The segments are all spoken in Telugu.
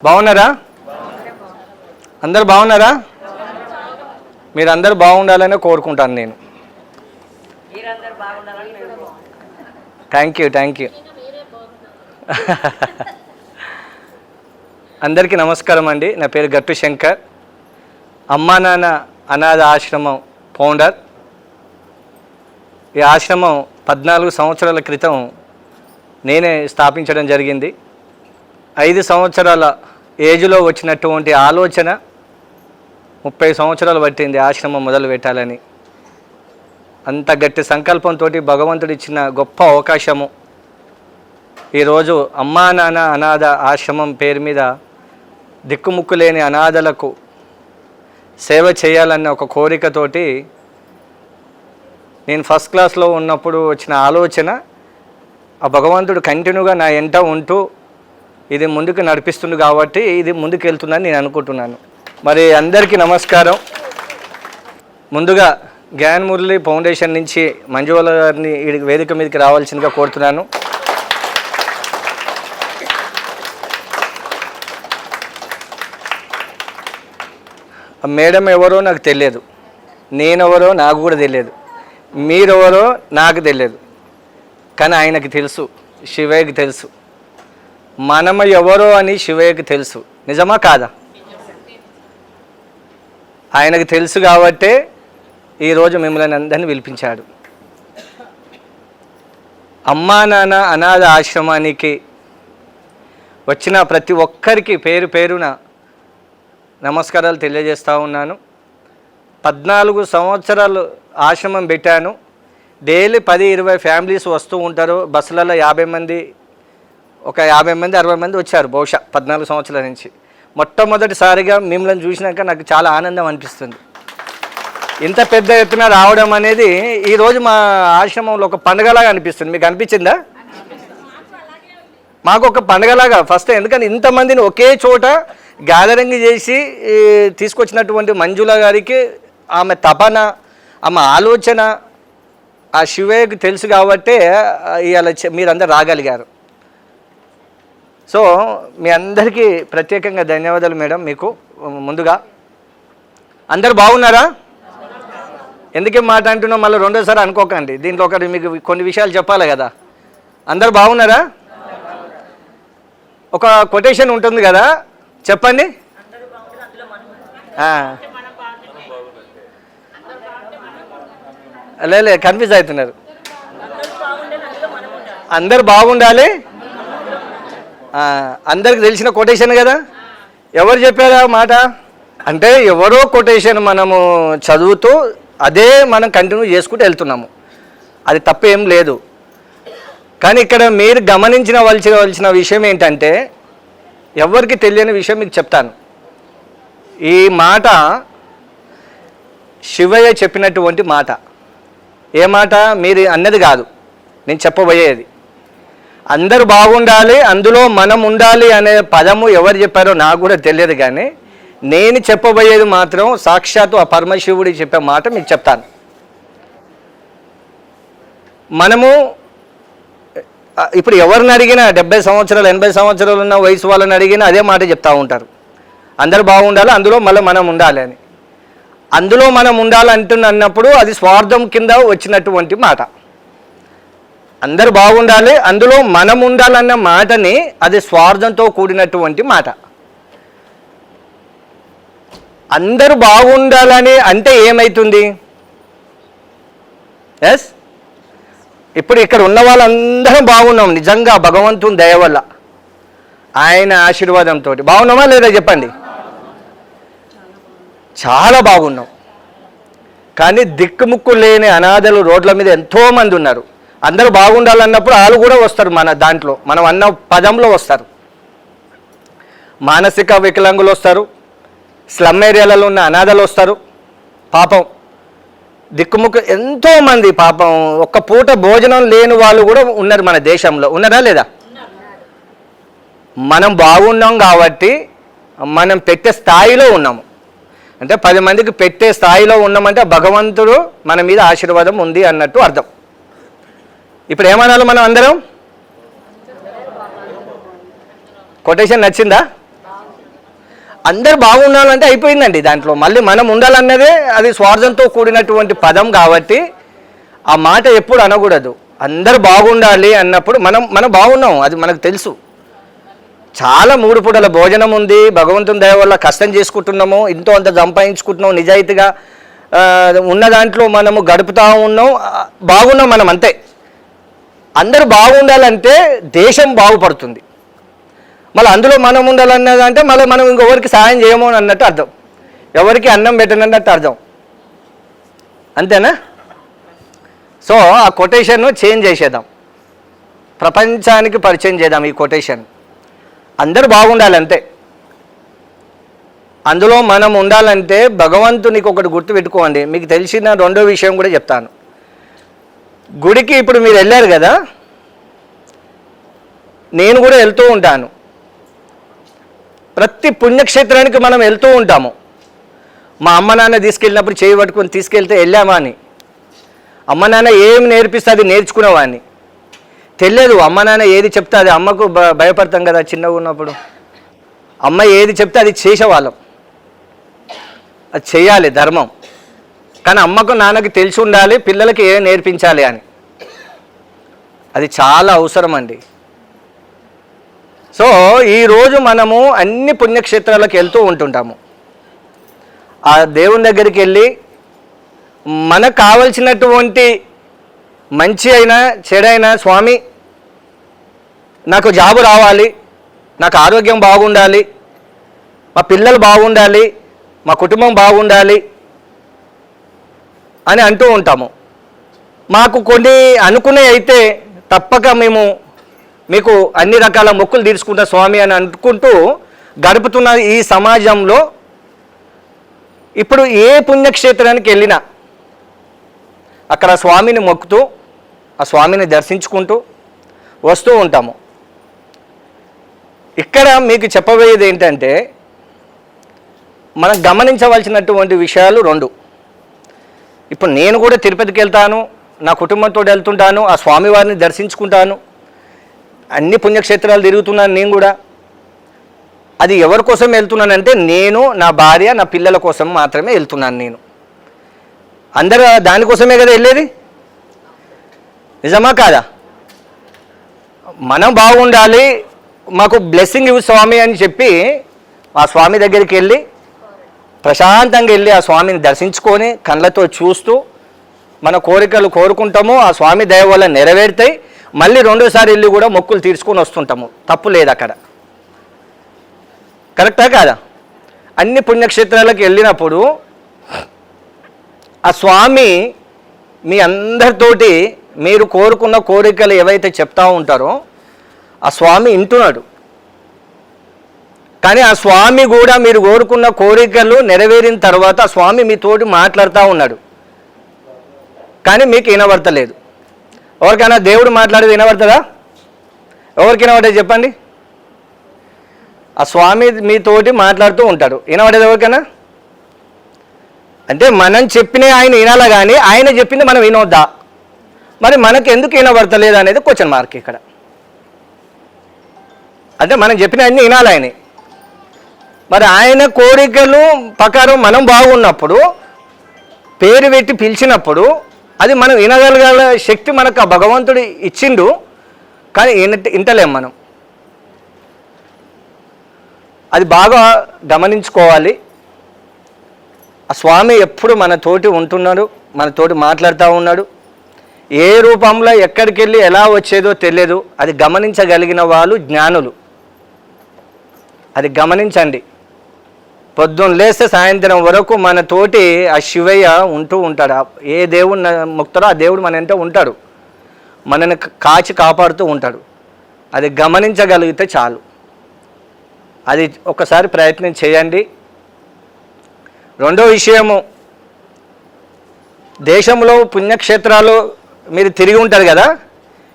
బాగున్నారా? అందరు బాగున్నారా? మీరందరూ బాగుండాలనే కోరుకుంటాను నేను. Thank you. అందరికీ నమస్కారం అండి. నా పేరు గట్టు శంకర్, అమ్మా నాన్న అనాథ ఆశ్రమం ఫౌండర్. ఈ ఆశ్రమం 14 సంవత్సరాల క్రితం నేనే స్థాపించడం జరిగింది. 5 సంవత్సరాల ఏజ్లో వచ్చినటువంటి ఆలోచన 30 సంవత్సరాలు పట్టింది ఆశ్రమం మొదలు పెట్టాలని. అంత గట్టి సంకల్పంతో భగవంతుడు ఇచ్చిన గొప్ప అవకాశము. ఈరోజు అమ్మా నాన్న అనాథ ఆశ్రమం పేరు మీద దిక్కుముక్కు లేని అనాథలకు సేవ చేయాలన్న ఒక కోరికతోటి నేను ఫస్ట్ క్లాస్లో ఉన్నప్పుడు వచ్చిన ఆలోచన, ఆ భగవంతుడు కంటిన్యూగా నా ఎంట ఉంటూ ఇది ముందుకు నడిపిస్తుంది కాబట్టి ఇది ముందుకు వెళ్తుందని నేను అనుకుంటున్నాను. మరి అందరికీ నమస్కారం. ముందుగా జ్ఞాన్ మురళి ఫౌండేషన్ నుంచి మంజువాల గారిని ఈ వేదిక మీదకి రావాల్సిందిగా కోరుతున్నాను. మేడం ఎవరో నాకు తెలియదు, నేనెవరో నాకు కూడా తెలియదు, మీరెవరో నాకు తెలియదు, కానీ ఆయనకి తెలుసు, శివయ్యకి తెలుసు. మనము ఎవరో అని శివయ్యకి తెలుసు. నిజమా కాదా? ఆయనకు తెలుసు కాబట్టే ఈరోజు మిమ్మల్ని అందరినీ పిలిపించాడు. అమ్మా నాన్న అనాథ ఆశ్రమానికి వచ్చిన ప్రతి ఒక్కరికి పేరు పేరున నమస్కారాలు తెలియజేస్తూ ఉన్నాను. 14 సంవత్సరాలు ఆశ్రమం పెట్టాను. డైలీ 10-20 ఫ్యామిలీస్ వస్తూ ఉంటారు. బస్సులలో 50 మంది, ఒక 50 మంది 60 మంది వచ్చారు బహుశా 14 సంవత్సరాల నుంచి. మొట్టమొదటిసారిగా మిమ్మల్ని చూసినాక నాకు చాలా ఆనందం అనిపిస్తుంది. ఇంత పెద్ద ఎత్తున రావడం అనేది ఈరోజు మా ఆశ్రమంలో ఒక పండుగలాగా అనిపిస్తుంది. మీకు అనిపించిందా? మాకు ఒక పండుగలాగా ఫస్ట్. ఎందుకంటే ఇంతమందిని ఒకే చోట గ్యాదరింగ్ చేసి తీసుకొచ్చినటువంటి మంజుల గారికి ఆమె తపన, ఆమె ఆలోచన ఆ శివయ్యకు తెలుసు కాబట్టే ఇవాళ మీరందరూ రాగలిగారు. సో మీ అందరికీ ప్రత్యేకంగా ధన్యవాదాలు మేడం. మీకు ముందుగా అందరు బాగున్నారా? ఎందుకేం మాట అంటున్నాం మళ్ళీ రెండోసారి అనుకోకండి. దీంట్లో ఒకటి మీకు కొన్ని విషయాలు చెప్పాలి కదా. అందరు బాగున్నారా? ఒక కొటేషన్ ఉంటుంది కదా, చెప్పండి. లే కన్ఫ్యూజ్ అవుతున్నారు. అందరు బాగుండాలి, అందరికి తెలిసిన కొటేషన్ కదా. ఎవరు చెప్పారా మాట? అంటే ఎవరో కొటేషన్ మనము చదువుతూ అదే మనం కంటిన్యూ చేసుకుంటూ వెళ్తున్నాము. అది తప్పేం లేదు. కానీ ఇక్కడ మీరు గమనించవలసిన విషయం ఏంటంటే, ఎవరికి తెలియని విషయం మీకు చెప్తాను. ఈ మాట శివయ్య చెప్పినటువంటి మాట. ఏ మాట? మీరు అన్నది కాదు, నేను చెప్పబోయేది. అందరూ బాగుండాలి, అందులో మనం ఉండాలి అనే పదము ఎవరు చెప్పారో నాకు కూడా తెలియదు. కానీ నేను చెప్పబోయేది మాత్రం సాక్షాత్తు ఆ పరమశివుడి చెప్పే మాట మీకు చెప్తాను. మనము ఇప్పుడు ఎవరిని అడిగినా 70 సంవత్సరాలు 80 సంవత్సరాలు ఉన్న వయసు వాళ్ళని అడిగినా అదే మాట చెప్తూ ఉంటారు. అందరూ బాగుండాలి, అందులో మళ్ళీ మనం ఉండాలి అని. అందులో మనం ఉండాలంటున్నప్పుడు అది స్వార్థం కింద వచ్చినటువంటి మాట. అందరూ బాగుండాలి, అందులో మనం ఉండాలన్న మాటని అది స్వార్థంతో కూడినటువంటి మాట. అందరూ బాగుండాలని అంటే ఏమవుతుంది? ఎస్, ఇప్పుడు ఇక్కడ ఉన్న వాళ్ళందరం బాగున్నాం నిజంగా భగవంతుని దయ వల్ల, ఆయన ఆశీర్వాదంతో. బాగున్నామా లేదా చెప్పండి? చాలా బాగున్నాం. కానీ దిక్కుముక్కు లేని అనాథలు రోడ్ల మీద ఎంతోమంది ఉన్నారు. అందరూ బాగుండాలన్నప్పుడు వాళ్ళు కూడా వస్తారు, మన దాంట్లో మనం అన్న పదంలో వస్తారు. మానసిక వికలాంగులు వస్తారు, స్లమ్ ఏరియాలలో ఉన్న అనాథలు వస్తారు. పాపం దిక్కుముక్కు ఎంతోమంది పాపం ఒక్క పూట భోజనం లేని వాళ్ళు కూడా ఉన్నారు మన దేశంలో. ఉన్నారా లేదా? మనం బాగున్నాం కాబట్టి మనం పెట్టే స్థాయిలో ఉన్నాము. అంటే 10 మందికి పెట్టే స్థాయిలో ఉన్నామంటే భగవంతుడు మన మీద ఆశీర్వాదం ఉంది అన్నట్టు అర్థం. ఇప్పుడు ఏమనాలి మనం అందరం? కొటేషన్ నచ్చిందా? అందరు బాగుండాలంటే అయిపోయిందండి. దాంట్లో మళ్ళీ మనం ఉండాలన్నదే అది స్వార్థంతో కూడినటువంటి పదం కాబట్టి ఆ మాట ఎప్పుడు అనకూడదు. అందరు బాగుండాలి అన్నప్పుడు మనం బాగున్నాం, అది మనకు తెలుసు. చాలా 3 పూటల భోజనం ఉంది, భగవంతుని దయ వల్ల కష్టం చేసుకుంటున్నాము, ఇంతో అంత సంపాదించుకుంటున్నాం, నిజాయితీగా ఉన్న దాంట్లో మనము గడుపుతూ ఉన్నాం, బాగున్నాం మనం అంతే. అందరూ బాగుండాలంటే దేశం బాగుపడుతుంది. మళ్ళీ అందులో మనం ఉండాలన్నదంటే మళ్ళీ మనం ఇంకొకరికి సాయం చేయము అని అన్నట్టు అర్థం, ఎవరికి అన్నం పెట్టనన్నట్టు అర్థం, అంతేనా? సో ఆ కొటేషన్ను చేంజ్ చేసేద్దాం, ప్రపంచానికి పరిచయం చేద్దాం ఈ కొటేషన్. అందరూ బాగుండాలంతే. అందులో మనం ఉండాలంటే భగవంతునికి ఒకటి గుర్తుపెట్టుకోండి. మీకు తెలిసిన రెండో విషయం కూడా చెప్తాను. గుడికి ఇప్పుడు మీరు వెళ్ళారు కదా, నేను కూడా వెళ్తూ ఉంటాను. ప్రతి పుణ్యక్షేత్రానికి మనం వెళ్తూ ఉంటాము. మా అమ్మ నాన్న తీసుకెళ్ళినప్పుడు చేయి పట్టుకొని తీసుకెళ్తే వెళ్ళామా అని. అమ్మ నాన్న ఏం నేర్పిస్తే అది నేర్చుకునేవాడిని. తెలియదు అమ్మ నాన్న ఏది చెప్తే అది, అమ్మకు భయపడతాం కదా చిన్నగా ఉన్నప్పుడు. అమ్మ ఏది చెప్తే అది చేసేవాళ్ళం, అది చేయాలి ధర్మం. కానీ అమ్మకు నాన్నకి తెలిసి ఉండాలి పిల్లలకి ఏం నేర్పించాలి అని, అది చాలా అవసరం అండి. సో ఈరోజు మనము అన్ని పుణ్యక్షేత్రాలకు వెళ్తూ ఉంటుంటాము. ఆ దేవుని దగ్గరికి వెళ్ళి మనకు కావలసినటువంటి మంచి అయినా చెడైనా, స్వామి నాకు జాబు రావాలి, నాకు ఆరోగ్యం బాగుండాలి, మా పిల్లలు బాగుండాలి, మా కుటుంబం బాగుండాలి అని అంటూ ఉంటాము. మాకు కొన్ని అనుకునే అయితే తప్పక మేము మీకు అన్ని రకాల మొక్కులు తీర్చుకుంటా స్వామి అని అనుకుంటూ గడుపుతున్న ఈ సమాజంలో ఇప్పుడు ఏ పుణ్యక్షేత్రానికి వెళ్ళినా అక్కడ స్వామిని మొక్కుతూ ఆ స్వామిని దర్శించుకుంటూ వస్తూ ఉంటాము. ఇక్కడ మీకు చెప్పబోయేది ఏంటంటే, మనం గమనించవలసినటువంటి విషయాలు 2. ఇప్పుడు నేను కూడా తిరుపతికి వెళ్తాను, నా కుటుంబంతో వెళ్తుంటాను, ఆ స్వామివారిని దర్శించుకుంటాను, అన్ని పుణ్యక్షేత్రాలు తిరుగుతున్నాను నేను కూడా. అది ఎవరి కోసం వెళ్తున్నానంటే, నేను, నా భార్య, నా పిల్లల కోసం మాత్రమే వెళ్తున్నాను నేను. అందరూ దానికోసమే కదా వెళ్ళేది, నిజమా కాదా? మనం బాగుండాలి, మాకు బ్లెస్సింగ్ ఇవ్వు స్వామి అని చెప్పి ఆ స్వామి దగ్గరికి వెళ్ళి ప్రశాంతంగా వెళ్ళి ఆ స్వామిని దర్శించుకొని కళ్ళతో చూస్తూ మన కోరికలు కోరుకుంటాము, ఆ స్వామి దయ వల్ల నెరవేరుతాయి. మళ్ళీ 2సారి వెళ్ళి కూడా మొక్కులు తీర్చుకొని వస్తుంటాము, తప్పు లేదు అక్కడ. కరెక్టా కాదా? అన్ని పుణ్యక్షేత్రాలకు వెళ్ళినప్పుడు ఆ స్వామి మీ అందరితోటి మీరు కోరుకున్న కోరికలు ఏవైతే చెప్తా ఉంటారో ఆ స్వామి వింటున్నాడు. కానీ ఆ స్వామి కూడా మీరు కోరుకున్న కోరికలు నెరవేరిన తర్వాత ఆ స్వామి మీతోటి మాట్లాడుతూ ఉన్నాడు, కానీ మీకు వినబడతలేదు. ఎవరికైనా దేవుడు మాట్లాడేది వినబడుతుందా? ఎవరికి వినబడేది చెప్పండి? ఆ స్వామి మీతోటి మాట్లాడుతూ ఉంటాడు, వినబడేది ఎవరికైనా? అంటే మనం చెప్పిన ఆయన వినాలా, కానీ ఆయన చెప్పింది మనం వినొద్దా? మరి మనకు ఎందుకు వినబడతలేదు అనేది క్వశ్చన్ మార్క్ ఇక్కడ. అంటే మనం చెప్పిన అన్ని వినాలి ఆయన. మరి ఆయన కోరికలు ప్రకారం మనం బాగున్నప్పుడు పేరు పెట్టి పిలిచినప్పుడు అది మనం వినగలగల శక్తి మనకు ఆ భగవంతుడు ఇచ్చిండు, కానీ వింటలేం మనం. అది బాగా గమనించుకోవాలి. ఆ స్వామి ఎప్పుడు మనతోటి ఉంటున్నాడు, మనతోటి మాట్లాడుతూ ఉన్నాడు. ఏ రూపంలో ఎక్కడికి వెళ్ళి ఎలా వచ్చేదో తెలియదు. అది గమనించగలిగిన వాళ్ళు జ్ఞానులు. అది గమనించండి. పొద్దున్న లేస్తే సాయంత్రం వరకు మనతోటి ఆ శివయ్య ఉంటూ ఉంటాడు. ఏ దేవుడు ముక్తాడో ఆ దేవుడు మన వెంట ఉంటాడు, మనని కాచి కాపాడుతూ ఉంటాడు. అది గమనించగలిగితే చాలు. అది ఒకసారి ప్రయత్నం చేయండి. రెండో విషయము, దేశంలో పుణ్యక్షేత్రాలు మీరు తిరిగి ఉంటారు కదా,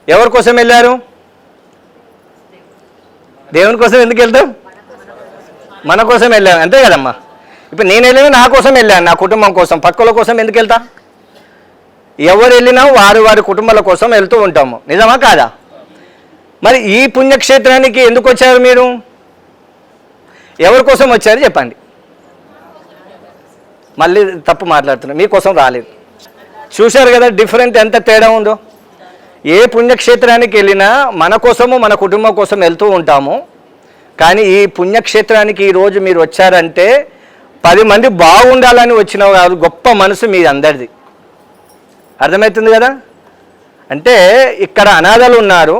ఎవరి కోసం వెళ్ళారు? దేవుని కోసం ఎందుకు వెళ్తాం? మన కోసం వెళ్ళాను, అంతే కదమ్మా. ఇప్పుడు నేను వెళ్ళినా నా కోసం వెళ్ళాను, నా కుటుంబం కోసం. పక్కల కోసం ఎందుకు వెళ్తా? ఎవరు వెళ్ళినా వారి వారి కుటుంబాల కోసం వెళ్తూ ఉంటాము, నిజమా కాదా? మరి ఈ పుణ్యక్షేత్రానికి ఎందుకు వచ్చారు మీరు? ఎవరి కోసం వచ్చారో చెప్పండి. మళ్ళీ తప్పు మాట్లాడుతున్నా, మీకోసం రాలేదు. చూశారు కదా డిఫరెంట్ ఎంత తేడా ఉందో. ఏ పుణ్యక్షేత్రానికి వెళ్ళినా మన కోసము మన కుటుంబం కోసం వెళ్తూ ఉంటాము. కానీ ఈ పుణ్యక్షేత్రానికి ఈరోజు మీరు వచ్చారంటే 10 మంది బాగుండాలని వచ్చిన వారు గొప్ప మనసు మీ అందరిది. అర్థమవుతుంది కదా. అంటే ఇక్కడ అనాథలు ఉన్నారు.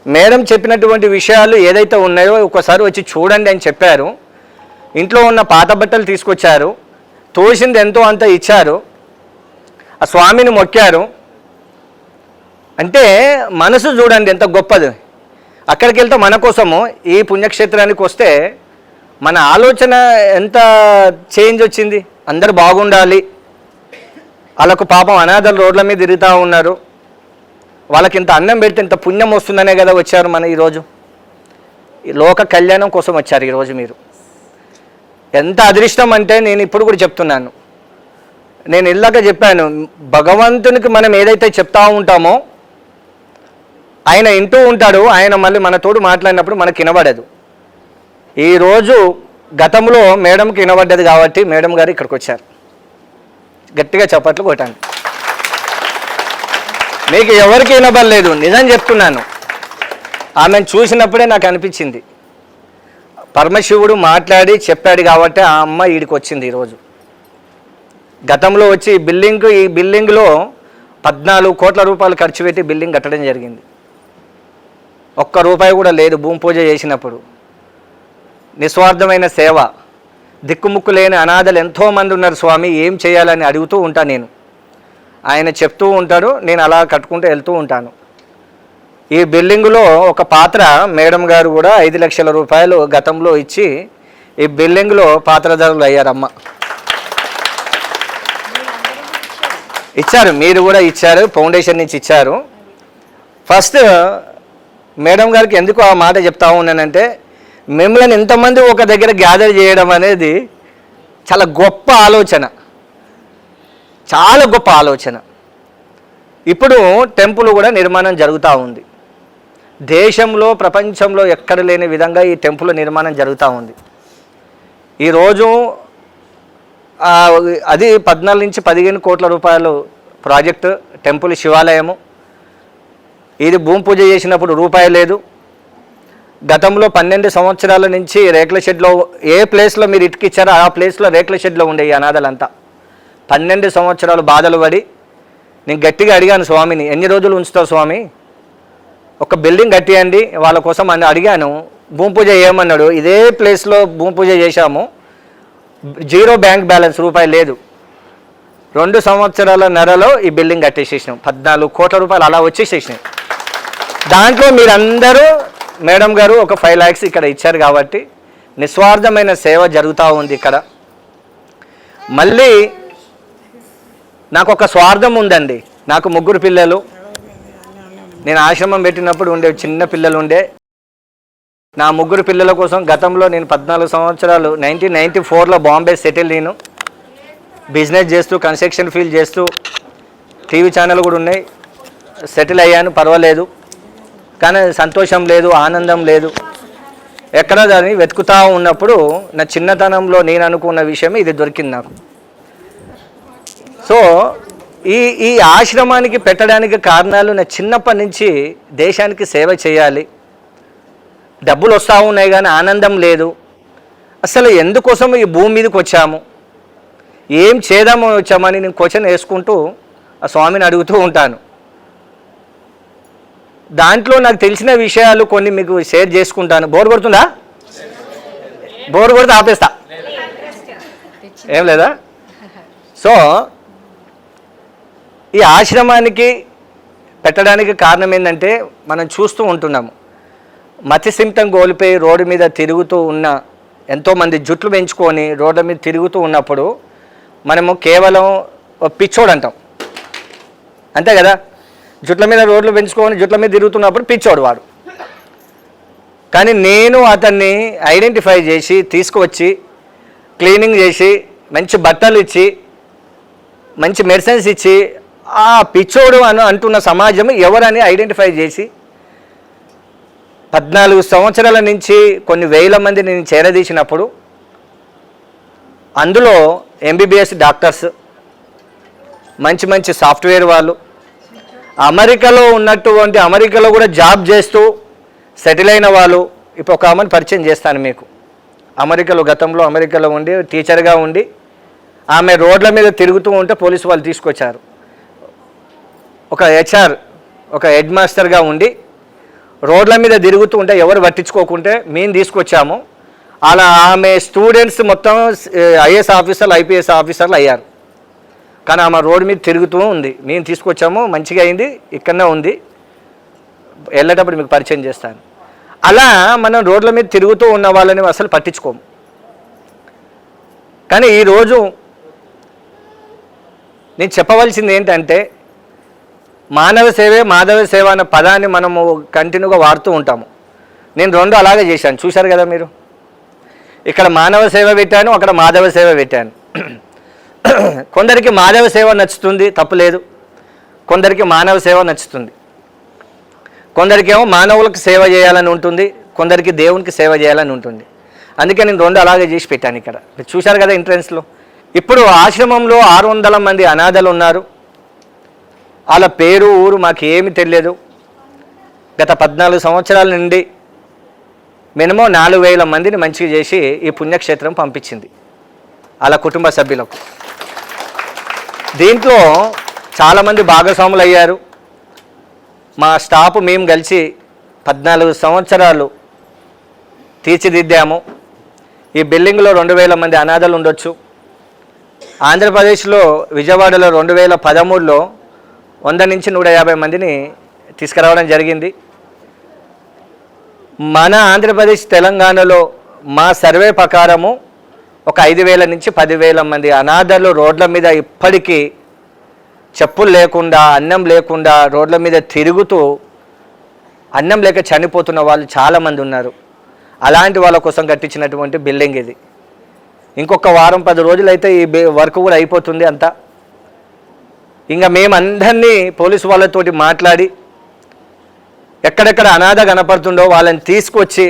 మేడం చెప్పినటువంటి విషయాలు ఏదైతే ఉన్నాయో ఒకసారి వచ్చి చూడండి అని చెప్పారు. ఇంట్లో ఉన్న పాత బట్టలు తీసుకొచ్చారు, తోసింది ఎంతో అంత ఇచ్చారు, ఆ స్వామిని మొక్కారు. అంటే మనసు చూడండి ఎంత గొప్పది. అక్కడికి వెళ్తే మన కోసము ఈ పుణ్యక్షేత్రానికి వస్తే మన ఆలోచన ఎంత చేంజ్ వచ్చింది. అందరు బాగుండాలి, వాళ్ళకు పాపం అనాథలు రోడ్ల మీద తిరుగుతూ ఉన్నారు, వాళ్ళకి ఇంత అన్నం పెడితే ఇంత పుణ్యం వస్తుందనే కదా వచ్చారు. మన ఈరోజు లోక కళ్యాణం కోసం వచ్చారు. ఈరోజు మీరు ఎంత అదృష్టం అంటే నేను ఇప్పుడు కూడా చెప్తున్నాను. నేను ఇలాగ చెప్పాను, భగవంతునికి మనం ఏదైతే చెప్తా ఉంటామో ఆయన వింటూ ఉంటాడు. ఆయన మళ్ళీ మనతోడు మాట్లాడినప్పుడు మనకు వినబడదు. ఈరోజు గతంలో మేడంకి వినబడ్డది కాబట్టి మేడం గారు ఇక్కడికి వచ్చారు. గట్టిగా చప్పట్లు కొట్టాను. మీకు ఎవరికి వినబడలేదు, నిజం చెప్తున్నాను. ఆమెను చూసినప్పుడే నాకు అనిపించింది పరమశివుడు మాట్లాడి చెప్పాడు కాబట్టి ఆ అమ్మ ఈడికి వచ్చింది ఈరోజు. గతంలో వచ్చి ఈ బిల్డింగ్లో 14 కోట్ల రూపాయలు ఖర్చు పెట్టి బిల్డింగ్ కట్టడం జరిగింది. ఒక్క రూపాయి కూడా లేదు. భూమి పూజ చేసినప్పుడు నిస్వార్థమైన సేవ. దిక్కుముక్కు లేని అనాథలు ఎంతోమంది ఉన్నారు స్వామి, ఏం చేయాలని అడుగుతూ ఉంటాను నేను. ఆయన చెప్తూ ఉంటాడు, నేను అలా కట్టుకుంటూ వెళ్తూ ఉంటాను. ఈ బిల్డింగులో ఒక పాత్ర మేడం గారు కూడా 5 లక్షల రూపాయలు గతంలో ఇచ్చి ఈ బిల్డింగ్లో పాత్రధారులు అయ్యారమ్మ. ఇచ్చారు, మీరు కూడా ఇచ్చారు, ఫౌండేషన్ నుంచి ఇచ్చారు. ఫస్ట్ మేడం గారికి ఎందుకు ఆ మాట చెప్తా ఉన్నానంటే, మిమ్మల్ని ఇంతమంది ఒక దగ్గర గ్యాదర్ చేయడం అనేది చాలా గొప్ప ఆలోచన, చాలా గొప్ప ఆలోచన. ఇప్పుడు టెంపుల్ కూడా నిర్మాణం జరుగుతూ ఉంది. దేశంలో ప్రపంచంలో ఎక్కడ లేని విధంగా ఈ టెంపుల్ నిర్మాణం జరుగుతూ ఉంది. ఈరోజు అది 14 నుంచి 15 కోట్ల రూపాయలు ప్రాజెక్టు టెంపుల్, శివాలయము. ఇది భూమి పూజ చేసినప్పుడు రూపాయి లేదు. గతంలో 12 సంవత్సరాల నుంచి రేకుల షెడ్లో, ఏ ప్లేస్లో మీరు ఇటుకిచ్చారో ఆ ప్లేస్లో రేకుల షెడ్లో ఉండే ఈ అనాథలంతా 12 సంవత్సరాలు బాధలు పడి నేను గట్టిగా అడిగాను స్వామిని, ఎన్ని రోజులు ఉంచుతావు స్వామి, ఒక బిల్డింగ్ కట్టియండి వాళ్ళ కోసం అని అడిగాను. భూమి పూజ చేయమన్నాడు. ఇదే ప్లేస్లో భూమి పూజ చేశాము, 0 బ్యాంక్ బ్యాలెన్స్, రూపాయి లేదు. 2 సంవత్సరాలన్నరలో ఈ బిల్డింగ్ కట్టేసేసినాం. 14 కోట్ల రూపాయలు అలా వచ్చేసేసినాయి. దాంట్లో మీరందరూ మేడం గారు ఒక 5 lakhs ఇక్కడ ఇచ్చారు కాబట్టి నిస్వార్థమైన సేవ జరుగుతూ ఉంది ఇక్కడ. మళ్ళీ నాకు ఒక స్వార్థం ఉందండి. నాకు 3 పిల్లలు. నేను ఆశ్రమం పెట్టినప్పుడు ఉండే చిన్న పిల్లలు ఉండే. నా 3 పిల్లల కోసం గతంలో నేను 14 సంవత్సరాలు 1994లో బాంబే సెటిల్. నేను బిజినెస్ చేస్తూ, కన్స్ట్రక్షన్ ఫీల్డ్ చేస్తూ, టీవీ ఛానల్ కూడా ఉన్నాయి, సెటిల్ అయ్యాను, పర్వాలేదు. కానీ సంతోషం లేదు, ఆనందం లేదు. ఎక్కడ దాన్ని వెతుకుతూ ఉన్నప్పుడు నా చిన్నతనంలో నేను అనుకున్న విషయమే ఇది దొరికింది నాకు. సో ఈ ఆశ్రమానికి పెట్టడానికి కారణాలు, నా చిన్నప్పటి నుంచి దేశానికి సేవ చేయాలి, డబ్బులు వస్తూ ఉన్నాయి కానీ ఆనందం లేదు. అసలు ఎందుకోసం ఈ భూమి మీదకి వచ్చాము, ఏం చేద్దామని వచ్చామని నేను క్వశ్చన్ వేసుకుంటూ ఆ స్వామిని అడుగుతూ ఉంటాను. దాంట్లో నాకు తెలిసిన విషయాలు కొన్ని మీకు షేర్ చేసుకుంటాను. బోర్ కొడుతుందా? బోర్ కొడితే ఆపేస్తా, ఏం లేదా? సో ఈ ఆశ్రమానికి పెట్టడానికి కారణం ఏంటంటే, మనం చూస్తూ ఉంటున్నాము మతిస్థిమితం కోల్పోయి రోడ్డు మీద తిరుగుతూ ఉన్న ఎంతోమంది జుట్లు పెంచుకొని రోడ్ల మీద తిరుగుతూ ఉన్నప్పుడు మనము కేవలం పిచ్చోడు అంటాం, అంతే కదా? జుట్ల మీద రోడ్లు పెంచుకొని జుట్ల మీద తిరుగుతున్నప్పుడు పిచ్చోడు వాడు. కానీ నేను అతన్ని ఐడెంటిఫై చేసి తీసుకువచ్చి క్లీనింగ్ చేసి మంచి బట్టలు ఇచ్చి మంచి మెడిసిన్స్ ఇచ్చి ఆ పిచ్చోడు అంటున్న సమాజం ఎవరని ఐడెంటిఫై చేసి 14 సంవత్సరాల నుంచి కొన్ని వేల మంది నేను చేరదీసినప్పుడు అందులో ఎంబీబీఎస్ డాక్టర్స్, మంచి మంచి సాఫ్ట్వేర్ వాళ్ళు, అమెరికాలో ఉన్నటువంటి అమెరికాలో కూడా జాబ్ చేస్తూ సెటిల్ అయిన వాళ్ళు. ఇప్పుడు ఒక ఆమెను పరిచయం చేస్తాను మీకు. గతంలో అమెరికాలో ఉండి టీచర్గా ఉండి ఆమె రోడ్ల మీద తిరుగుతూ ఉంటే పోలీసు వాళ్ళు తీసుకొచ్చారు. ఒక హెచ్ఆర్, ఒక హెడ్ మాస్టర్గా ఉండి రోడ్ల మీద తిరుగుతూ ఉంటే ఎవరు పట్టించుకోకుంటే మేము తీసుకొచ్చాము. అలా ఆమె స్టూడెంట్స్ మొత్తం ఐఏఎస్ ఆఫీసర్లు, ఐపీఎస్ ఆఫీసర్లు అయ్యారు. కానీ ఆమె రోడ్డు మీద తిరుగుతూ ఉంది. మేము తీసుకొచ్చాము, మంచిగా అయింది, ఇక్కడనే ఉంది, వెళ్ళేటప్పుడు మీకు పరిచయం చేస్తాను. అలా మనం రోడ్ల మీద తిరుగుతూ ఉన్న వాళ్ళని అసలు పట్టించుకోము. కానీ ఈరోజు నేను చెప్పవలసింది ఏంటంటే, మానవ సేవే మాధవ సేవ అన్న పదాన్ని మనము కంటిన్యూగా వాడుతూ ఉంటాము. నేను 2 అలాగే చేశాను, చూశారు కదా మీరు. ఇక్కడ మానవ సేవ పెట్టాను, అక్కడ మాధవ సేవ పెట్టాను. కొందరికి మాధవ సేవ నచ్చుతుంది, తప్పులేదు. కొందరికి మానవ సేవ నచ్చుతుంది. కొందరికేమో మానవులకు సేవ చేయాలని ఉంటుంది, కొందరికి దేవునికి సేవ చేయాలని ఉంటుంది. అందుకే నేను 2 అలాగే చేసి పెట్టాను. ఇక్కడ మీరు చూశారు కదా ఎంట్రన్స్లో. ఇప్పుడు ఆశ్రమంలో 600 మంది అనాథలు ఉన్నారు. వాళ్ళ పేరు ఊరు మాకు ఏమి తెలియదు. గత 14 సంవత్సరాల నుండి మినిమం 4000 మందిని మంచిగా చేసి ఈ పుణ్యక్షేత్రం పంపించింది వాళ్ళ కుటుంబ సభ్యులకు. దీంట్లో చాలామంది భాగస్వాములు అయ్యారు. మా స్టాఫ్ మేము కలిసి 14 సంవత్సరాలు తీర్చిదిద్దాము. ఈ బిల్డింగ్లో 2000 మంది అనాథలు ఉండొచ్చు. ఆంధ్రప్రదేశ్లో విజయవాడలో 2013లో 100 నుంచి 150 మందిని తీసుకురావడం జరిగింది. మన ఆంధ్రప్రదేశ్ తెలంగాణలో మా సర్వే ప్రకారము ఒక 5000 నుంచి 10,000 మంది అనాథలు రోడ్ల మీద ఇప్పటికీ చెప్పులు లేకుండా, అన్నం లేకుండా రోడ్ల మీద తిరుగుతూ అన్నం లేక చనిపోతున్న వాళ్ళు చాలామంది ఉన్నారు. అలాంటి వాళ్ళ కోసం కట్టించినటువంటి బిల్డింగ్ ఇది. ఇంకొక వారం 10 రోజులైతే ఈ వర్క్ కూడా అయిపోతుంది అంతా. ఇంకా మేమందరినీ పోలీసు వాళ్ళతోటి మాట్లాడి ఎక్కడెక్కడ అనాథ కనపడుతుండో వాళ్ళని తీసుకొచ్చి,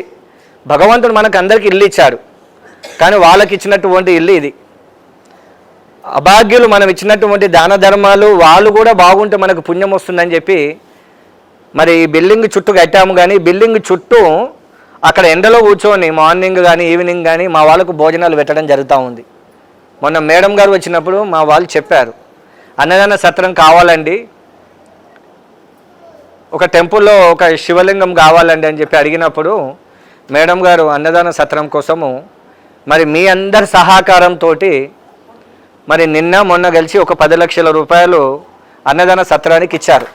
భగవంతుడు మనకు అందరికీ ఇల్లు ఇచ్చాడు, కానీ వాళ్ళకి ఇచ్చినటువంటి ఇల్లు ఇది. అభాగ్యులు మనం ఇచ్చినటువంటి దాన ధర్మాలు వాళ్ళు కూడా బాగుంటే మనకు పుణ్యం వస్తుందని చెప్పి మరి ఈ బిల్డింగ్ చుట్టూ కట్టాము. కానీ బిల్డింగ్ చుట్టూ అక్కడ ఎండలో కూర్చొని మార్నింగ్ కానీ ఈవినింగ్ కానీ మా వాళ్ళకు భోజనాలు పెట్టడం జరుగుతూ ఉంది. మొన్న మేడం గారు వచ్చినప్పుడు మా వాళ్ళు చెప్పారు, అన్నదాన సత్రం కావాలండి, ఒక టెంపుల్లో ఒక శివలింగం కావాలండి అని చెప్పి అడిగినప్పుడు మేడం గారు అన్నదాన సత్రం కోసము మరి మీ అందరి సహకారంతో మరి నిన్న మొన్న కలిసి ఒక 10 లక్షల రూపాయలు అన్నదాన సత్రానికి ఇచ్చారు.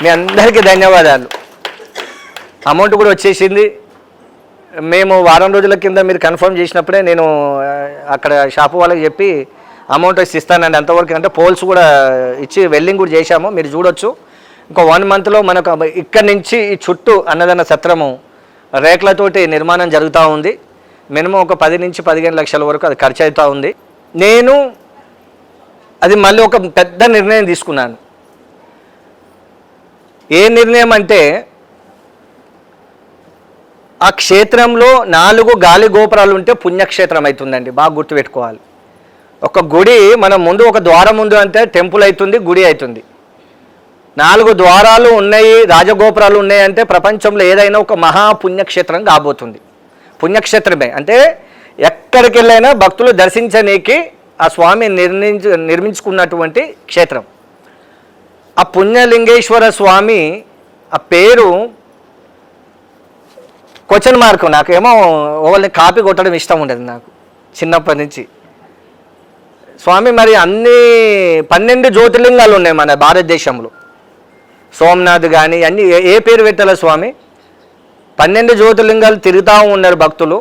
మీ అందరికీ ధన్యవాదాలు. అమౌంట్ కూడా వచ్చేసింది. మేము వారం రోజుల కింద మీరు కన్ఫర్మ్ చేసినప్పుడే నేను అక్కడ షాపు వాళ్ళకి చెప్పి అమౌంట్ వచ్చి ఇస్తానండి. అంతవరకు అంటే పోల్స్ కూడా ఇచ్చి వెల్డింగ్ కూడా చేశాము, మీరు చూడొచ్చు. ఇంకో 1 మంత్లో మనకు ఇక్కడి నుంచి ఈ చుట్టూ అన్నదాన సత్రము రేకులతోటి నిర్మాణం జరుగుతూ ఉంది. మినిమం ఒక 10 నుంచి 15 లక్షల వరకు అది ఖర్చు అవుతూ ఉంది. నేను అది మళ్ళీ ఒక పెద్ద నిర్ణయం తీసుకున్నాను. ఏ నిర్ణయం అంటే, ఆ క్షేత్రంలో 4 గాలి గోపురాలు ఉంటే పుణ్యక్షేత్రం అవుతుందండి. బాగా గుర్తుపెట్టుకోవాలి. ఒక గుడి మనం ముందు ఒక ద్వారం ఉంది అంటే టెంపుల్ అవుతుంది, గుడి అవుతుంది. 4 ద్వారాలు ఉన్నాయి, రాజగోపురాలు ఉన్నాయి అంటే ప్రపంచంలో ఏదైనా ఒక మహాపుణ్యక్షేత్రం కాబోతుంది. పుణ్యక్షేత్రమే అంటే ఎక్కడికి వెళ్ళైనా భక్తులు దర్శించనీకి ఆ స్వామి నిర్మించుకున్నటువంటి క్షేత్రం. ఆ పుణ్యలింగేశ్వర స్వామి ఆ పేరు క్వశ్చన్ మార్క్. నాకేమో వాళ్ళని కాపీ కొట్టడం ఇష్టం ఉండదు నాకు చిన్నప్పటి నుంచి. స్వామి మరి అన్ని 12 జ్యోతిర్లింగాలు ఉన్నాయి మన భారతదేశంలో. సోమనాథ్ కానీ అన్ని ఏ పేరు పెట్టాల స్వామి? 12 జ్యోతిర్లింగాలు తిరుగుతూ ఉన్నారు భక్తులు.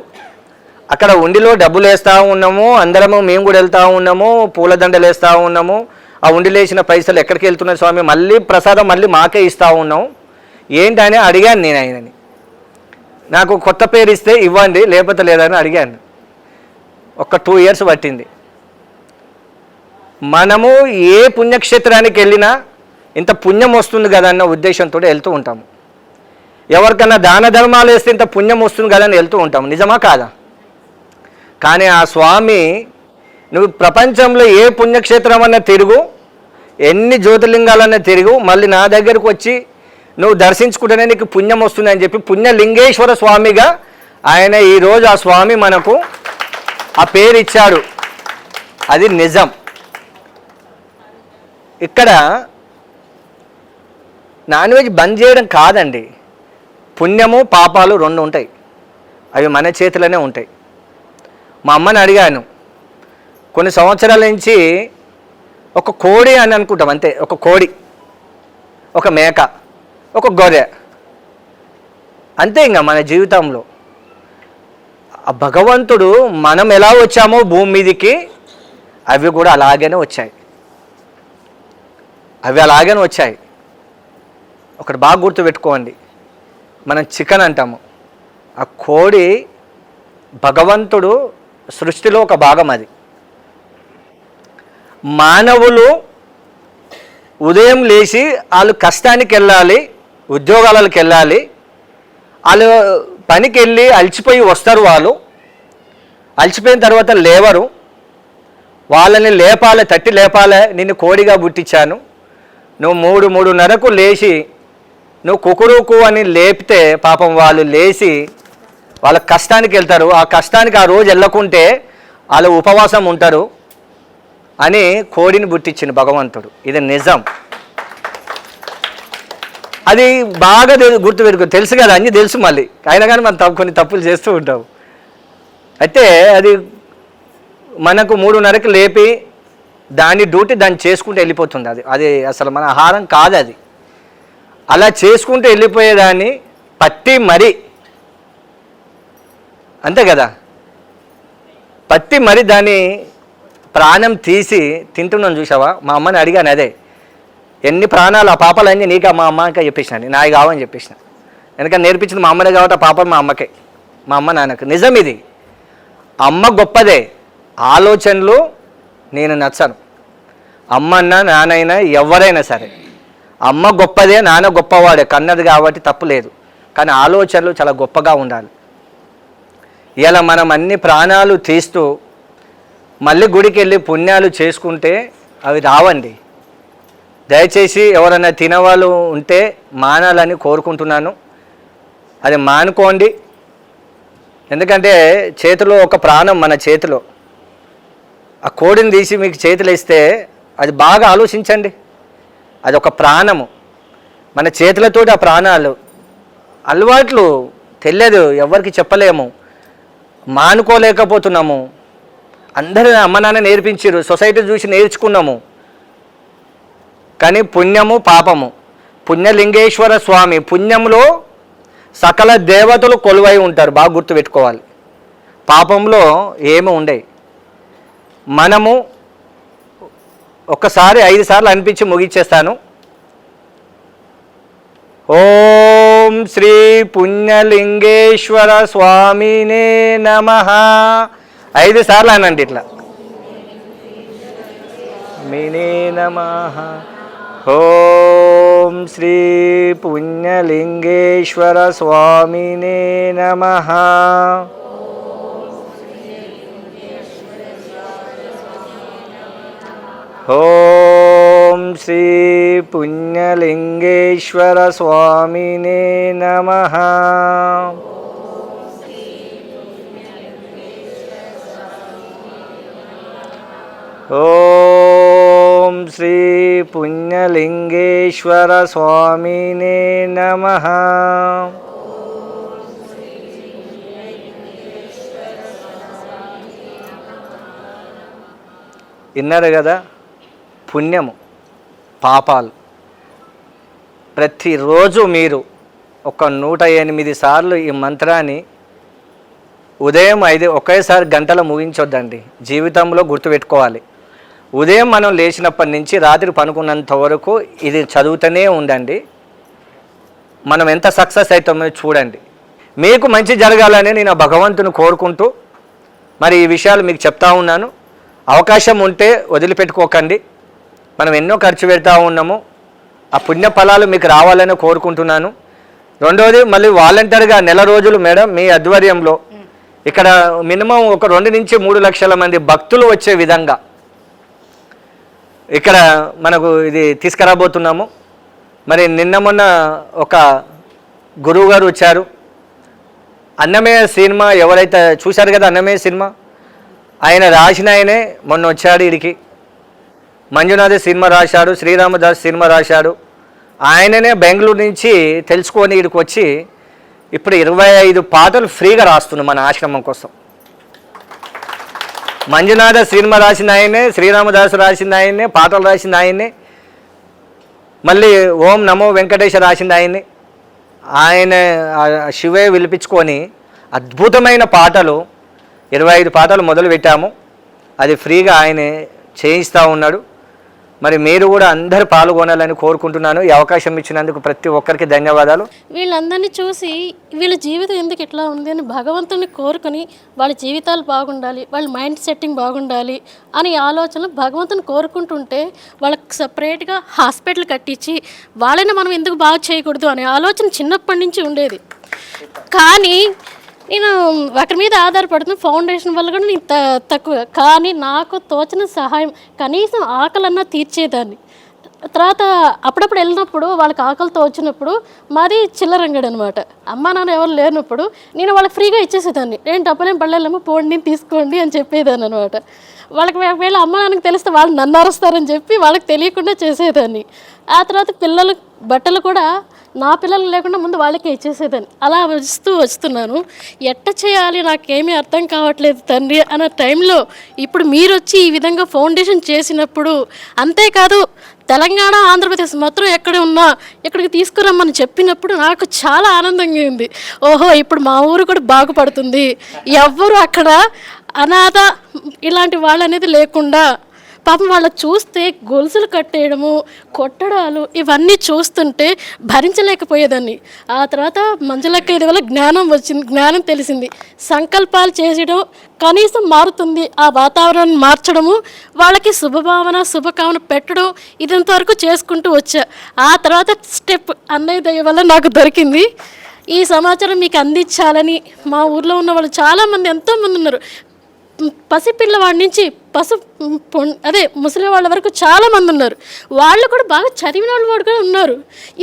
అక్కడ ఉండిలో డబ్బులు వేస్తూ ఉన్నాము, అందరము మేము కూడా వెళ్తూ ఉన్నాము, పూలదండలు వేస్తూ ఉన్నాము. ఆ ఉండిలో వేసిన పైసలు ఎక్కడికి వెళ్తున్నాయి స్వామి? మళ్ళీ ప్రసాదం మళ్ళీ మాకే ఇస్తూ ఉన్నాం. ఏంటని అడిగాను నేను ఆయనని. నాకు కొత్త పేరు ఇస్తే ఇవ్వండి, లేకపోతే లేదని అడిగాను. ఒక 2 ఇయర్స్ పట్టింది. మనము ఏ పుణ్యక్షేత్రానికి వెళ్ళినా ఇంత పుణ్యం వస్తుంది కదా అన్న ఉద్దేశంతో వెళ్తూ ఉంటాము. ఎవరికన్నా దాన ధర్మాలు వేస్తే ఇంత పుణ్యం వస్తుంది కదా అని వెళ్తూ ఉంటాము. నిజమా కాదా? కానీ ఆ స్వామి, నువ్వు ప్రపంచంలో ఏ పుణ్యక్షేత్రం అన్నా తిరుగు, ఎన్ని జ్యోతిర్లింగాలన్నా తిరుగు, మళ్ళీ నా దగ్గరకు వచ్చి నువ్వు దర్శించుకుంటేనే నీకు పుణ్యం వస్తుంది అని చెప్పి పుణ్యలింగేశ్వర స్వామిగా ఆయన ఈరోజు ఆ స్వామి మనకు ఆ పేరు ఇచ్చాడు. అది నిజం. ఇక్కడ నాన్ వెజ్ బంద్ చేయడం కాదండి, పుణ్యము పాపాలు రెండు ఉంటాయి, అవి మన చేతిలోనే ఉంటాయి. మా అమ్మని అడిగాను, కొన్ని సంవత్సరాల నుంచి ఒక కోడి అని అనుకుంటాం అంతే, ఒక కోడి, ఒక మేక, ఒక గొర్రె, అంతే. ఇంకా మన జీవితంలో ఆ భగవంతుడు మనం ఎలా వచ్చామో భూమి మీదకి అవి కూడా అలాగనే వచ్చాయి, అవి అలాగనే వచ్చాయి. ఒకటి బాగా గుర్తుపెట్టుకోండి, మనం చికెన్ అంటాము, ఆ కోడి భగవంతుడు సృష్టిలో ఒక భాగం. అది మానవులు ఉదయం లేచి వాళ్ళు కష్టానికి వెళ్ళాలి, ఉద్యోగాలకు వెళ్ళాలి, వాళ్ళు పనికి వెళ్ళి అలసిపోయి వస్తారు. వాళ్ళు అలసిపోయిన తర్వాత లేవరు, వాళ్ళని లేపాలి, తట్టి లేపాలి. నిన్ను కోడిగా పుట్టించాను, నువ్వు 3:30కు లేచి నువ్వు కుకురుకు అని లేపితే పాపం వాళ్ళు లేచి వాళ్ళ కష్టానికి వెళ్తారు. ఆ కష్టానికి ఆ రోజు వెళ్ళకుంటే వాళ్ళు ఉపవాసం ఉంటారు అని కోడిని పుట్టించింది భగవంతుడు. ఇది నిజం. అది బాగా గుర్తుపెట్టుకో, తెలుసు కదా, అన్నీ తెలుసు. మళ్ళీ అయినా కానీ మనం కొన్ని తప్పులు చేస్తూ ఉంటాం. అయితే అది మనకు 3:30కి లేపి దాని డ్యూటీ దాన్ని చేసుకుంటూ వెళ్ళిపోతుంది. అది అసలు మన ఆహారం కాదు. అది అలా చేసుకుంటూ వెళ్ళిపోయేదాన్ని పట్టి మరి, అంతే కదా, పట్టి మరి దాన్ని ప్రాణం తీసి తింటున్నాను చూసావా. మా అమ్మని అడిగాను, అదే ఎన్ని ప్రాణాలు, ఆ పాపాలన్నీ నీకా మా అమ్మకే చెప్పేసినాను, నాయి కావని చెప్పేసిన. ఎందుకంటే నేర్పించింది మా అమ్మనే కాబట్టి ఆ పాపం మా అమ్మకే, మా అమ్మ నాన్నకు. నిజం ఇది. అమ్మ గొప్పదే, ఆలోచనలు నేను నచ్చను. అమ్మన్నా నాన్నైనా ఎవరైనా సరే, అమ్మ గొప్పదే, నాన్న గొప్పవాడే, కన్నది కాబట్టి తప్పు లేదు. కానీ ఆలోచనలు చాలా గొప్పగా ఉండాలి. ఇలా మనం అన్ని ప్రాణాలు తీస్తూ మళ్ళీ గుడికి వెళ్ళి పుణ్యాలు చేసుకుంటే అవి రావండి. దయచేసి ఎవరైనా తినవాళ్ళు ఉంటే మానాలని కోరుకుంటున్నాను. అది మానుకోండి. ఎందుకంటే చేతిలో ఒక ప్రాణం, మన చేతిలో ఆ కోడిని తీసి మీకు చేతిలో ఇస్తే అది బాగా ఆలోచించండి. అది ఒక ప్రాణము, మన చేతులతో ఆ ప్రాణాలు. అలవాట్లు తెలియదు, ఎవరికి చెప్పలేము, మానుకోలేకపోతున్నాము. అందరూ అమ్మ నాన్న నేర్పించారు, సొసైటీ చూసి నేర్చుకున్నాము. కానీ పుణ్యము పాపము, పుణ్యలింగేశ్వర స్వామి పుణ్యంలో సకల దేవతలు కొలువై ఉంటారు, బాగా గుర్తుపెట్టుకోవాలి. పాపంలో ఏమి ఉండవు. మనము ఒక్కసారి 5 సార్లు అనిపించి ముగించేస్తాను. ఓం శ్రీ పుణ్యలింగేశ్వర స్వామినే నమః 5 సార్లు అనండి ఇట్లా. మినే నమః. ఓం శ్రీ పుణ్యలింగేశ్వర స్వామినే నమః. ఓం శ్రీ పుణ్యలింగేశ్వర స్వామినే నమః. ఓం శ్రీ పుణ్యలింగేశ్వర స్వామినే నమః. విన్నారు కదా, పుణ్యము పాపాలు. ప్రతిరోజు మీరు ఒక 108 సార్లు ఈ మంత్రాన్ని ఉదయం 5 ఒకేసారి గంటలో ముగించొద్దండి. జీవితంలో గుర్తుపెట్టుకోవాలి. ఉదయం మనం లేచినప్పటి నుంచి రాత్రి పనుకున్నంత వరకు ఇది చదువుతూనే ఉండండి. మనం ఎంత సక్సెస్ అవుతామో చూడండి. మీకు మంచి జరగాలని నేను భగవంతుని కోరుకుంటూ మరి ఈ విషయాలు మీకు చెప్తా ఉన్నాను. అవకాశం ఉంటే వదిలిపెట్టుకోకండి. మనం ఎన్నో ఖర్చు పెడతా ఉన్నాము, ఆ పుణ్య ఫలాలు మీకు రావాలని కోరుకుంటున్నాను. రెండోది మళ్ళీ వాలంటీర్గా నెల రోజులు మేడం మీ ఆధ్వర్యంలో ఇక్కడ మినిమం ఒక 2 నుంచి 3 లక్షల మంది భక్తులు వచ్చే విధంగా ఇక్కడ మనకు ఇది తీసుకురాబోతున్నాము. మరి నిన్న మొన్న ఒక గురువు గారు వచ్చారు. అన్నమయ్య సినిమా ఎవరైతే చూశారు కదా, అన్నమయ్య సినిమా ఆయన రాసిన ఆయనే మొన్న వచ్చాడు ఇడికి. మంజునాథ్ సినిమా రాశాడు, శ్రీరామదాస్ సినిమా రాశాడు. ఆయననే బెంగళూరు నుంచి తెలుసుకొని ఇక్కడికి వచ్చి ఇప్పుడు 25 పాటలు ఫ్రీగా రాస్తున్నాం మన ఆశ్రమం కోసం. మంజునాథ సినిమా రాసిన ఆయనే, శ్రీరామదాస్ రాసిన ఆయనే, పాటలు రాసిన ఆయనే, మళ్ళీ ఓం నమో వెంకటేశ రాసింది ఆయన్ని. ఆయన శివే విలిపించుకొని అద్భుతమైన పాటలు 25 పాటలు మొదలు పెట్టాము. అది ఫ్రీగా ఆయనే చేయిస్తూ ఉన్నాడు. మరి మీరు కూడా అందరు పాల్గొనాలని కోరుకుంటున్నాను. ఈ అవకాశం ఇచ్చినందుకు ప్రతి ఒక్కరికి ధన్యవాదాలు. వీళ్ళందరినీ చూసి వీళ్ళ జీవితం ఎందుకు ఇట్లా ఉంది అని భగవంతుని కోరుకొని వాళ్ళ జీవితాలు బాగుండాలి, వాళ్ళ మైండ్ సెట్టింగ్ బాగుండాలి అని ఆలోచనలు భగవంతుని కోరుకుంటుంటే వాళ్ళకి సపరేట్గా హాస్పిటల్ కట్టించి వాళ్ళని మనం ఎందుకు బాగు చేయకూడదు అనే ఆలోచన చిన్నప్పటి నుంచి ఉండేది. కానీ నేను ఒకరి మీద ఆధారపడుతున్న ఫౌండేషన్ వల్ల కూడా నేను తక్కువ, కానీ నాకు తోచిన సహాయం కనీసం ఆకలన్నా తీర్చేదాన్ని. తర్వాత అప్పుడప్పుడు వెళ్ళినప్పుడు వాళ్ళకి ఆకలితో వచ్చినప్పుడు మాది చిల్లరంగడి అనమాట. అమ్మ నాన్న ఎవరు లేనప్పుడు నేను వాళ్ళకి ఫ్రీగా ఇచ్చేసేదాన్ని. నేను డబ్బులేం పడలేమో పోండి తీసుకోండి అని చెప్పేదాన్ని అనమాట. వాళ్ళకి ఒకవేళ అమ్మ నాన్నకి తెలిస్తే వాళ్ళు నన్ను అరుస్తారని చెప్పి వాళ్ళకి తెలియకుండా చేసేదాన్ని. ఆ తర్వాత పిల్లలు బట్టలు కూడా నా పిల్లలు లేకుండా ముందు వాళ్ళకే ఇచ్చేసేదాన్ని. అలా వస్తున్నాను. ఎట్ట చేయాలి నాకేమీ అర్థం కావట్లేదు తండ్రి అన్న టైంలో ఇప్పుడు మీరు వచ్చి ఈ విధంగా ఫౌండేషన్ చేసినప్పుడు, అంతేకాదు తెలంగాణ ఆంధ్రప్రదేశ్ మొత్తం ఎక్కడ ఉన్నా ఇక్కడికి తీసుకురమ్మని చెప్పినప్పుడు నాకు చాలా ఆనందంగా ఉంది. ఓహో ఇప్పుడు మా ఊరు కూడా బాగుపడుతుంది, ఎవ్వరు అక్కడ అనాథ ఇలాంటి వాళ్ళు అనేది లేకుండా. పాపం వాళ్ళ చూస్తే గొలుసులు కట్టేయడము, కొట్టడాలు ఇవన్నీ చూస్తుంటే భరించలేకపోయేదాన్ని. ఆ తర్వాత మంజులక్క ఇది వల్ల జ్ఞానం వచ్చింది, జ్ఞానం తెలిసింది. సంకల్పాలు చేసడం కనీసం మారుతుంది, ఆ వాతావరణాన్ని మార్చడము, వాళ్ళకి శుభభావన శుభకామన పెట్టడం, ఇదంతవరకు చేసుకుంటూ వచ్చా. ఆ తర్వాత స్టెప్ అన్నయ్య దయ వల్ల నాకు దొరికింది. ఈ సమాచారం మీకు అందించాలని మా ఊర్లో ఉన్న వాళ్ళు చాలామంది ఎంతోమంది ఉన్నారు. పసిపిల్లవాడి నుంచి ముసలి వాళ్ళ వరకు చాలామంది ఉన్నారు. వాళ్ళు కూడా బాగా చదివిన వాళ్ళు కూడా ఉన్నారు.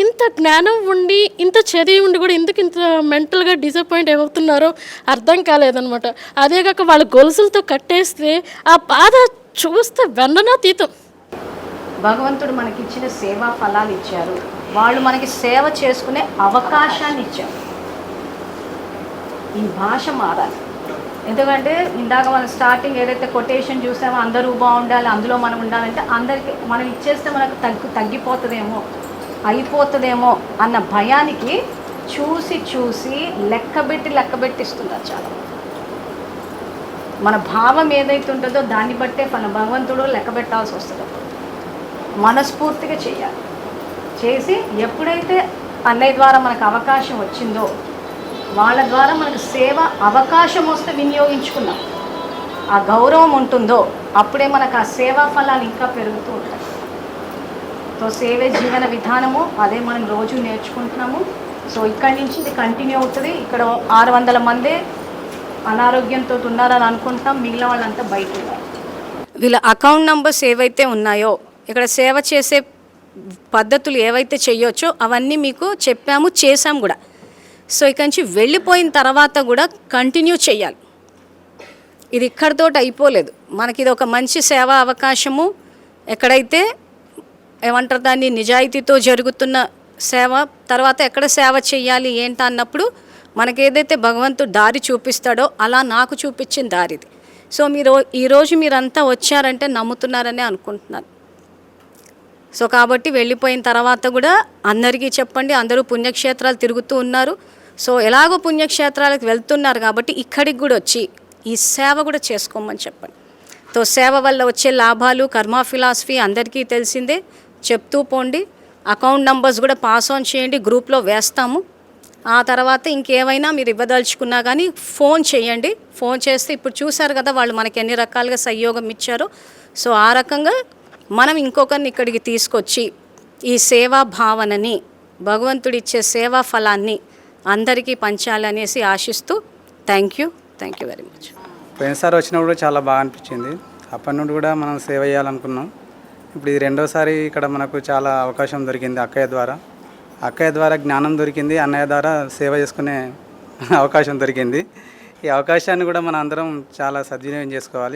ఇంత జ్ఞానం ఉండి ఇంత చదివి ఉండి కూడా ఎందుకు ఇంత మెంటల్గా డిసప్పాయింట్ అవుతున్నారో అర్థం కాలేదనమాట. అదే కాక వాళ్ళ గొలుసులతో కట్టేస్తే ఆ బాధ చూస్తే వెన్ననాతీతం. భగవంతుడు మనకి ఇచ్చిన సేవా ఫలాలు ఇచ్చారు, వాళ్ళు మనకి సేవ చేసుకునే అవకాశాన్ని ఇచ్చారు. ఈ భాష మారాలి. ఎందుకంటే ఇందాక మనం స్టార్టింగ్ ఏదైతే కొటేషన్ చూసామో అందరూ బాగుండాలి అందులో మనం ఉండాలంటే అందరికీ మనం ఇచ్చేస్తే మనకు తగ్గిపోతుందేమో అయిపోతుందేమో అన్న భయానికి చూసి లెక్కబెట్టిస్తున్నారు చాలా. మన భావం ఏదైతే ఉంటుందో దాన్ని బట్టే భగవంతుడు లెక్క పెట్టాల్సి వస్తుంది. మనస్ఫూర్తిగా చేయాలి. చేసి ఎప్పుడైతే అన్నయ్య ద్వారా మనకు అవకాశం వచ్చిందో, వాళ్ళ ద్వారా మనకు సేవ అవకాశం వస్తే వినియోగించుకున్నాం, ఆ గౌరవం ఉంటుందో అప్పుడే మనకు ఆ సేవా ఫలాలు ఇంకా పెరుగుతూ ఉంటాయి. సో సేవే జీవన విధానము, అదే మనం రోజు నేర్చుకుంటున్నాము. సో ఇక్కడి నుంచి ఇది కంటిన్యూ అవుతుంది. ఇక్కడ 600 మంది అనారోగ్యంతో ఉన్నారని అనుకుంటాం, మిగిలిన వాళ్ళంతా బయట ఉన్నారు. వీళ్ళ అకౌంట్ నంబర్స్ ఏవైతే ఉన్నాయో, ఇక్కడ సేవ చేసే పద్ధతులు ఏవైతే చేయొచ్చో అవన్నీ మీకు చెప్పాము, చేసాం కూడా. సో ఇక్కడి నుంచి వెళ్ళిపోయిన తర్వాత కూడా కంటిన్యూ చేయాలి. ఇది ఇక్కడితో అయిపోలేదు. మనకి ఇది ఒక మంచి సేవా అవకాశము. ఎక్కడైతే ఏమంటారు దాన్ని నిజాయితీతో జరుగుతున్న సేవ, తర్వాత ఎక్కడ సేవ చేయాలి ఏంటా అన్నప్పుడు మనకి ఏదైతే భగవంతుడు దారి చూపిస్తాడో అలా నాకు చూపించిన దారిది. సో ఈరోజు మీరంతా వచ్చారంటే నమ్ముతున్నారని అనుకుంటున్నాను. సో కాబట్టి వెళ్ళిపోయిన తర్వాత కూడా అందరికీ చెప్పండి. అందరూ పుణ్యక్షేత్రాలు తిరుగుతూ ఉన్నారు. సో ఎలాగో పుణ్యక్షేత్రాలకు వెళ్తున్నారు కాబట్టి ఇక్కడికి కూడా వచ్చి ఈ సేవ కూడా చేసుకోమని చెప్పండి. సో సేవ వల్ల వచ్చే లాభాలు, కర్మ ఫిలాసఫీ అందరికీ తెలిసిందే. చెప్తూ పోండి. అకౌంట్ నంబర్స్ కూడా పాస్ ఆన్ చేయండి, గ్రూప్లో వేస్తాము. ఆ తర్వాత ఇంకేమైనా మీరు ఇవ్వదలుచుకున్నా కానీ ఫోన్ చేయండి. ఫోన్ చేస్తే ఇప్పుడు చూశారు కదా వాళ్ళు మనకి ఎన్ని రకాలుగా సహయోగం ఇచ్చారో. సో ఆ రకంగా మనం ఇంకొకరిని ఇక్కడికి తీసుకొచ్చి ఈ సేవా భావనని, భగవంతుడిచ్చే సేవా ఫలాన్ని అందరికీ పంచాలనేసి ఆశిస్తూ థ్యాంక్ యూ వెరీ మచ్. పోయినసారి వచ్చినప్పుడు చాలా బాగా అనిపించింది. అప్పటి నుండి కూడా మనం సేవ చేయాలనుకున్నాం. ఇప్పుడు ఇది రెండోసారి ఇక్కడ మనకు చాలా అవకాశం దొరికింది అక్కయ్య ద్వారా జ్ఞానం దొరికింది, అన్నయ్య ద్వారా సేవ చేసుకునే అవకాశం దొరికింది. ఈ అవకాశాన్ని కూడా మన అందరం చాలా సద్వినియోగం చేసుకోవాలి.